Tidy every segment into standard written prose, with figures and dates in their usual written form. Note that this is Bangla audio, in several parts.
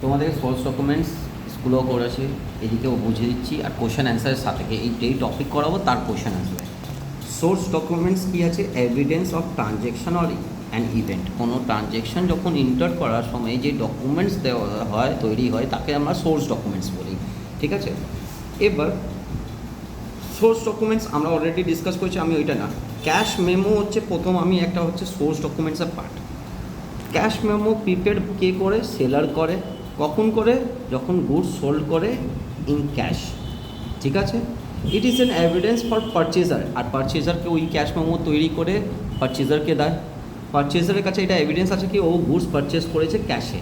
তোমাদের সোর্স ডকুমেন্টস স্কুলেও করেছে, এদিকেও বুঝিয়ে দিচ্ছি, আর কোশ্চেন অ্যান্সারের সাথে এই টপিক করাবো, তার কোশ্চেন অ্যান্সার। সোর্স ডকুমেন্টস কী আছে? Evidence of transaction or an event. কোনো ট্রানজ্যাকশন যখন ইন্টার করার সময় যে ডকুমেন্টস দেওয়া হয়, তৈরি হয়, তাকে আমরা সোর্স ডকুমেন্টস বলি। ঠিক আছে, এবার সোর্স ডকুমেন্টস আমরা অলরেডি ডিসকাস করেছি, আমি ওইটা না। ক্যাশ মেমো হচ্ছে প্রথম, আমি একটা হচ্ছে সোর্স ডকুমেন্টসের পার্ট। ক্যাশ মেমো প্রিপেড কে করে? সেলার করে। কখন করে? যখন গুডস সোল্ড করে ইন ক্যাশ। ঠিক আছে, it is an evidence for purchaser. আর পারচেজারকে ওই ক্যাশ মেমো তৈরি করে পারচেজারকে দেয়। পারচেজারের কাছে এটা এভিডেন্স আছে কি ও গুডস পারচেস করেছে ক্যাশে,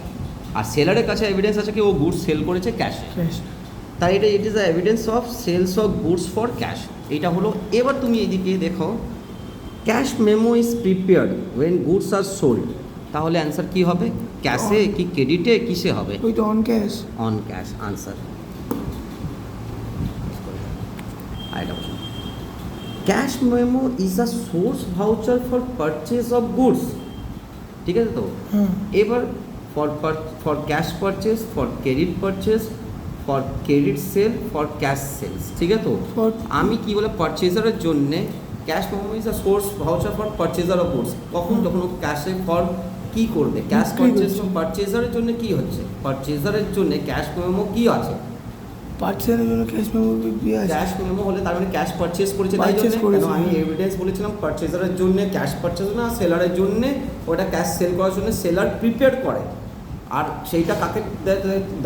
আর সেলারের কাছে এভিডেন্স আছে কি ও গুডস সেল করেছে ক্যাশে। তাই এটা it is the evidence of sales of goods for cash. এইটা হলো। এবার তুমি এদিকে দেখো, cash memo is prepared when goods are sold. তাহলে অ্যান্সার কী হবে? ক্যাশে কি ক্রেডিটে, কিসে হবে? ওইটা on cash. On cash answer. Cash memo is a source voucher for purchase of goods. ঠিক আছে তো? এবার for cash purchase, for credit purchase, for credit sale, for cash sales. ঠিক আছে তো? আমি কি বলে পারচেজারের জন্যে cash memo is a source voucher for purchaser of goods. কখন? যখন ও ক্যাশে ফর কী করবে? Cash purchase. পারচেজারের জন্য কি হচ্ছে? পারচেজারের জন্য ক্যাশ মেমো কি আছে? পারচেজারের জন্য ক্যাশ মেমো আছে। ক্যাশ মেমো হলে তার মানে ক্যাশ পারচেজ করেছে, তাই জন্য কেন আমি এভিডেন্স বলেছিলাম পারচেজারের জন্য ক্যাশ পারচেজ না, সেলারের জন্য ওটা ক্যাশ সেল করার জন্য সেলার প্রিপেয়ার করে, আর সেইটা কাকে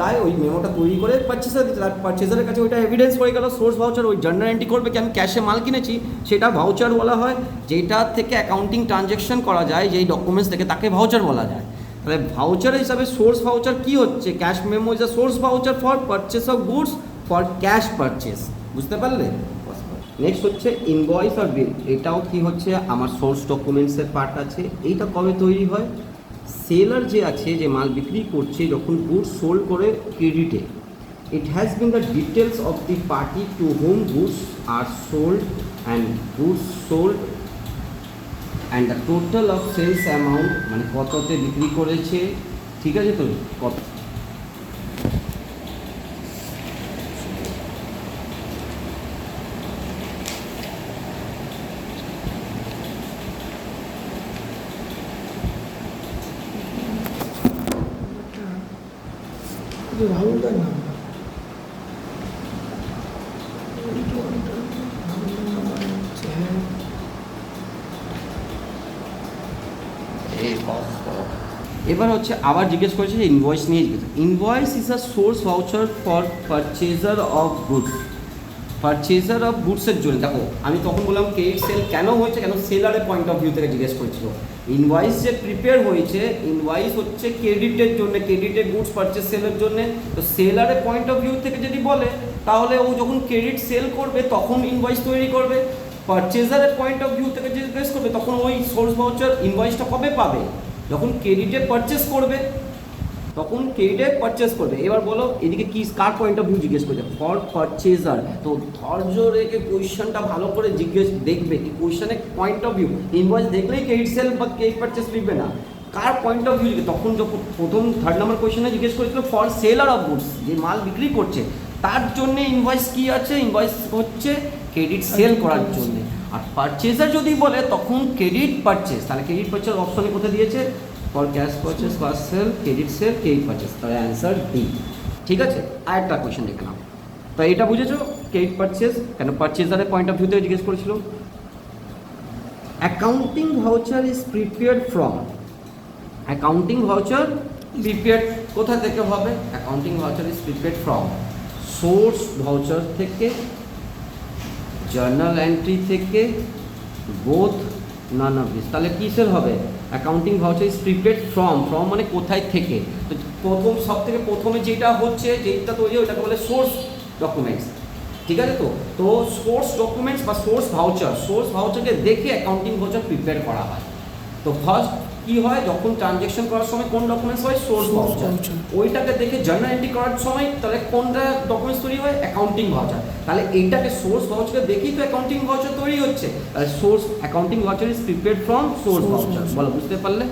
দেয়? ওই মেমোটা তৈরি করে পারচেজার দিতে। আর পারচেজারের কাছে ওইটা এভিডেন্স হয়ে গেল সোর্স ভাউচার। ওই জার্নাল এন্ট্রি করবে কি আমি ক্যাশে মাল কিনেছি, সেটা ভাউচার বলা হয়। যেটা থেকে অ্যাকাউন্টিং ট্রানজ্যাকশন করা যায়, যেই ডকুমেন্টস থেকে, তাকে ভাউচার বলা যায়। তাহলে ভাউচার হিসাবে সোর্স ভাউচার কি হচ্ছে? Cash memo is a source voucher for purchase of goods for cash purchase. বুঝতে পারলে? নেক্সট হচ্ছে ইনভয়েস আর বিল। এটাও কি হচ্ছে? আমার সোর্স ডকুমেন্টসের পার্ট আছে। এইটা কবে তৈরি হয়? সেলার যে আছে, যে মাল বিক্রি করছে, যখন গুডস সোল্ড করে ক্রেডিটে, it has been the details of the party to whom goods are sold and goods sold and the total of sales amount, মানে কততে বিক্রি করেছে। ঠিক আছে তো? কত রাহুলদার নাম। এবার হচ্ছে আবার জিজ্ঞেস করেছে যে ইনভয়েস নিয়ে জিজ্ঞেস। Invoice is a source voucher for purchaser of goods. Purchaser of গুডসের জন্য, দেখো আমি তখন বললাম ক্রেডিট সেল কেন হয়েছে, কেন সেলারের পয়েন্ট অফ ভিউ থেকে জিজ্ঞেস করেছিল। ইনভয়েস যে প্রিপেয়ার হয়েছে, ইনভয়েস হচ্ছে ক্রেডিটের জন্য, ক্রেডিটের গুডস পারচেজ সেলের জন্য। তো সেলারের পয়েন্ট অফ ভিউ থেকে যদি বলে, তাহলে ও যখন ক্রেডিট সেল করবে তখন ইনভয়েস তৈরি করবে। পারচেজারের পয়েন্ট অফ ভিউ থেকে জিজ্ঞেস করবে, তখন ওই সোর্স ভাউচার ইনভয়েসটা কবে পাবে? যখন ক্রেডিটে পারচেস করবে, তখন ক্রেডিটে পারচেস করবে। এবার বলো এদিকে কি, কার পয়েন্ট অফ ভিউ জিজ্ঞেস করছে? For purchaser. তো ধৈর্য রেখে কোয়েশ্চেনটা ভালো করে দেখবে কি কোয়েশ্চেনের পয়েন্ট অফ ভিউ। ইনভয়েস দেখলেই ক্রেডিট সেল বা ক্রেডিট পারচেস লিখবে না, কার পয়েন্ট অফ ভিউ। তখন যখন প্রথম 3 নম্বর কোয়েশ্চেনে জিজ্ঞেস করেছিল ফর সেলার অফ গুডস, যে মাল বিক্রি করছে তার জন্য ইনভয়েস কি আছে? ইনভয়েস হচ্ছে ক্রেডিট সেল করার জন্য। আর পারচেজার যদি বলে তখন ক্রেডিট পারচেস। তাহলে ক্রেডিট পারচেস অপশনে কোথায় দিয়েছে? For cash purchase, first sale, credit sale, credit purchase. তাহলে অ্যান্সার ডি। ঠিক আছে, আরেকটা কোয়েশ্চেন দেখে নাও। তো এটা বুঝেছো ক্রেডিট পারচেস কেন পারচেজারের পয়েন্ট অফ ভিউ থেকে জিজ্ঞেস করেছিল। Accounting voucher is prepared from. Accounting voucher prepared কোথা থেকে হবে? Accounting voucher is prepared from source voucher থেকে, জার্নাল এন্ট্রি থেকে, বোথ নান অফ দিস। তাহলে কিসের হবে? Accounting voucher is prepared from. From মানে কোথায় থেকে? তো প্রথম সব থেকে প্রথমে যেটা হচ্ছে, যেটা তৈরি হয়, ওটাকে বলে সোর্স ডকুমেন্টস। ঠিক আছে তো? তো সোর্স ডকুমেন্টস বা সোর্স ভাউচারকে দেখে অ্যাকাউন্টিং ভাউচার প্রিপেয়ার করা হয়। তো ফার্স্ট কি হয়, যখন ট্রানজ্যাকশন করার সময় কোন ডকুমেন্টস হয়? Source voucher. ওইটাকে দেখে জার্নাল এন্ট্রি করার সময় তাহলে কোনটা ডকুমেন্টস তৈরি হয়? Accounting voucher. তাহলে এইটাকে সোর্স ভাউচারকে দেখেই তো অ্যাকাউন্টিং ভাউচার তৈরি হচ্ছে। তাহলে source accounting voucher is prepared from source voucher. বলো বুঝতে পারলে?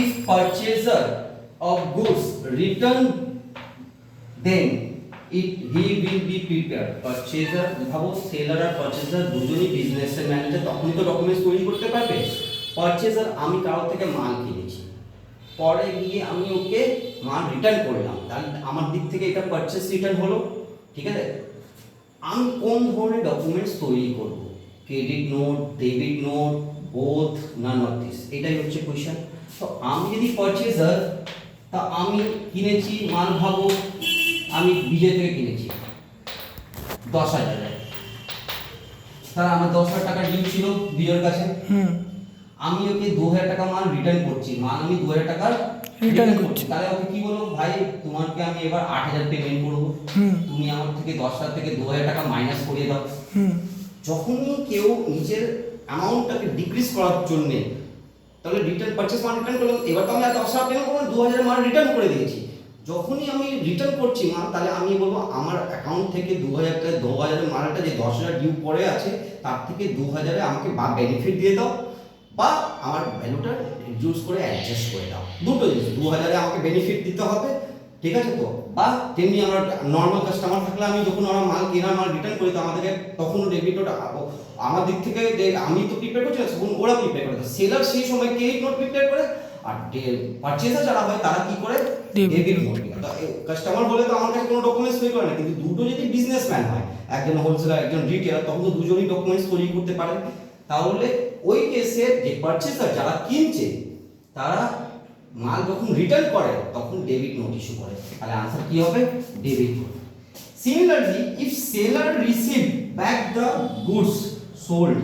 If purchaser of goods returned, then he will be prepared. Purchaser ভাবো সেলার আর পারচেজার দুজনই বিজনেসের ম্যানেজার, তখনই তো ডকুমেন্টস তৈরি করতে পারবে। পারচেজার আমি কারোর থেকে মাল কিনেছি, পরে গিয়ে আমি ওকে মাল রিটার্ন করলাম, তাহলে আমার দিক থেকে এটা পারচেজ রিটার্ন হলো, ঠিক আছে। আমি কোন ধরনের ডকুমেন্টস তৈরি করব, credit note, debit note, both, none of this, এটাই হচ্ছে কোয়েশ্চেন। তো আমি যদি পারচেজার, তা আমি কিনেছি মাল, ভাবো আমি বিজয় থেকে কিনেছি 10,000, তাহলে আমার 10,000 টাকা ডিউ ছিল বিজয়ের কাছে। আমি ওকে 2,000 টাকা মাল রিটার্ন করছি, মাল আমি 2,000 টাকা রিটার্ন করছি, তাহলে ওকে কি বলবো, ভাই তোমাকে আমি এবার 8,000 পেমেন্ট করবো, তুমি আমার থেকে 10,000 থেকে 2,000 টাকা মাইনাস করিয়ে দাও। যখনই কেউ নিজের অ্যামাউন্টটাকে ডিক্রিজ করার জন্য, তাহলে রিটার্ন পারচেজ মাল রিটার্ন করলাম, এবার তো আমি আর 10,000 পেমেন্ট করবো, 2,000 মাল রিটার্ন করে দিয়েছি। যখনই আমি রিটার্ন করছি মাল, তাহলে আমি বলবো আমার অ্যাকাউন্ট থেকে 2,000 মালটা যে 10,000 ডিউ পড়ে আছে, তার থেকে 2,000 আমাকে বা বেনিফিট দিয়ে দাও, বা আমার ভ্যালুটা রিডিউস করে অ্যাডজাস্ট করে দাও। দুটো জিনিস, 2,000 আমাকে বেনিফিট দিতে হবে, ঠিক আছে তো, বা তেমনি আমরা নর্মাল কাস্টমার থাকলে আমি যখন আমরা মাল কেনার মাল রিটার্ন করি, তো আমাদেরকে তখন ডেবিট নোট আমার দিক থেকে আমি তো প্রিপেয়ার করছি না, তখন ওরা প্রিপেয়ার করে, সেলার সেই সময় ক্রেডিট নোট প্রিপেয়ার করে, আর পারচেজার যারা হয় তারা কি করে, ডেবিট নোট। কাস্টমার বলে তো আমার কাছে কোনো ডকুমেন্টস তৈরি করে না, কিন্তু দুটো যদি বিজনেসম্যান হয়, একজন হোলসেলার একজন রিটেলার, তখন তো দুজনই ডকুমেন্টস তৈরি করতে পারে। তাহলে ওই কেসে যে পারচেজার যারা কিনছে, তারা মাল যখন রিটার্ন করে তখন ডেবিট নোট ইস্যু করে, তাহলে आंसर কি হবে, debit note. Similarly if seller receive back the goods sold,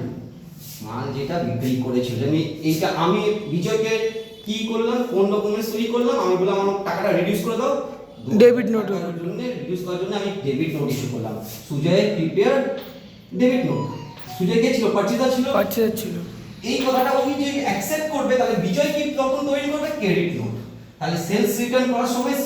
মাল যেটা বিক্রি করেছিল, এইটা আমি বিজয়কে কি করলাম, কোন ডকুমেন্টস তৈরি করলাম, আমি বললাম আমার টাকাটা রিডিউস করে দাও, ডেবিট নোট জন্য রিডিউস করার জন্য আমি ডেবিট নোট ইস্যু করলাম। Sujoy prepare debit note, Sujoy কে ছিল, পারচেজার ছিল। এই কথাটা উনি যে অ্যাকসেপ্ট করবে, তাহলে বিজয় কি তখন তৈরি করবে, ক্রেডিট নোট। তাহলে সেলস রিটার্ন করার সময়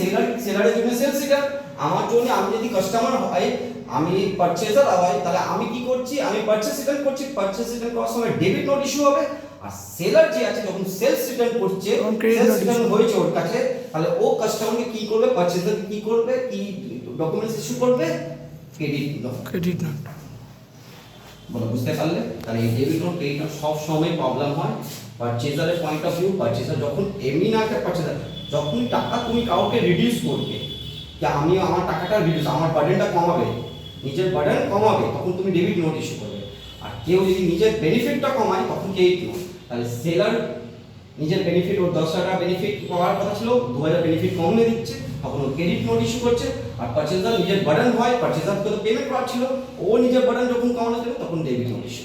সেলারের জন্য সেলস রিটার্ন, আমার জন্য, আমি যদি কাস্টমার হয়, আমি পারচেজার হয়, তাহলে আমি কি করছি, আমি পারচেজ রিটার্ন করছি, পারচেজ রিটার্ন করার সময় ডেবিট নোট ইস্যু হবে। আর সেলার যে আছে যখন সেলস রিটার্ন করছে, সেলস রিটার্ন হয়েছে ওর কাছে, তাহলে ও কাস্টমারকে কি করবে, পারচেজারকে কি করবে, কি ডকুমেন্টস ইস্যু করবে, ক্রেডিট নোট। বলো বুঝতে পারলে? তাহলে এই ডেবিট নোট ক্রেডিট নোট সব সময় প্রবলেম হয় পারচেজারের পয়েন্ট অফ ভিউ। পারচেজার যখন এমনি না একটা পারচেজার, যখন টাকা তুমি কাউকে রিডিউস করবে, যে আমি আমার টাকাটা রিডিউস, আমার বার্ডেনটা কমাবে, নিজের বার্ডেন কমাবে, তখন তুমি ডেবিট নোট ইস্যু করবে। আর কেউ যদি নিজের বেনিফিটটা কমায়, তখন ক্রেডিট নোট। তাহলে সেলার নিজের বেনিফিট, ওর 10,000 টাকা বেনিফিট পাওয়ার কথা ছিল, 2,000 বেনিফিট কমিয়ে দিচ্ছে, তখন ও ক্রেডিট নোট ইস্যু করছে। আর পারচেজার নিজের বার্ডেন হয়, পারচেজারকে তো পেমেন্ট করা ছিল, ও নিজের বার্ডেন যখন কমানো যাবে, তখন ডেবিট নোট ইস্যু।